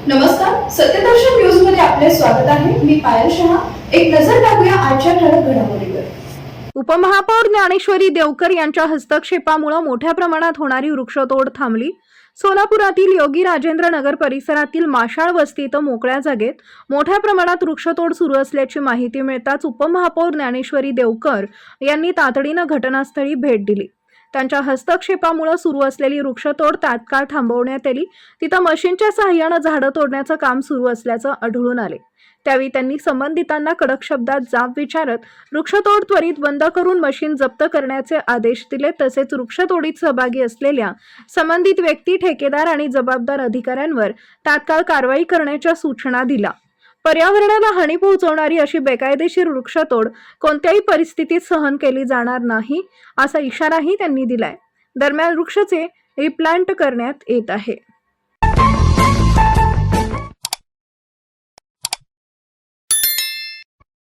नमस्कार, सत्यदर्शन न्यूज मध्ये आपले स्वागत आहे. मी पायल शहा. एक नजर टाकूया आजच्या ठळक घडामोडीवर. उपमहापौर ज्ञानेश्वरी देवकर यांच्या हस्तक्षेपामुळे मोठ्या प्रमाणात होणारी वृक्षतोड थांबली. सोलापुरातील योगी राजेंद्र नगर परिसरातील माशाळ वस्तीत मोकळ्या जागेत मोठ्या प्रमाणात वृक्षतोड सुरू असल्याची माहिती मिळताच उपमहापौर ज्ञानेश्वरी देवकर यांनी तातडीनं घटनास्थळी भेट दिली. त्यांच्या हस्तक्षेपामुळे सुरू असलेली वृक्षतोड तात्काळ थांबवण्यात आली. तिथं मशीनच्या सहाय्यानं झाडं तोडण्याचं काम सुरू असल्याचं आढळून आले. त्यावेळी त्यांनी संबंधितांना कडक शब्दात जाब विचारत वृक्षतोड त्वरित बंद करून मशीन जप्त करण्याचे आदेश दिले. तसेच वृक्षतोडीत सहभागी असलेल्या संबंधित व्यक्ती, ठेकेदार आणि जबाबदार अधिकाऱ्यांवर तात्काळ कारवाई करण्याच्या सूचना दिल्या. पर्यावरणाला हानी पोहोचवणारी अशी बेकायदेशीर वृक्षतोड कोणत्याही परिस्थितीत सहन केली जाणार नाही असा इशाराही त्यांनी दिलाय. दरम्यान वृक्षाचे रिप्लांट करण्यात येत आहे.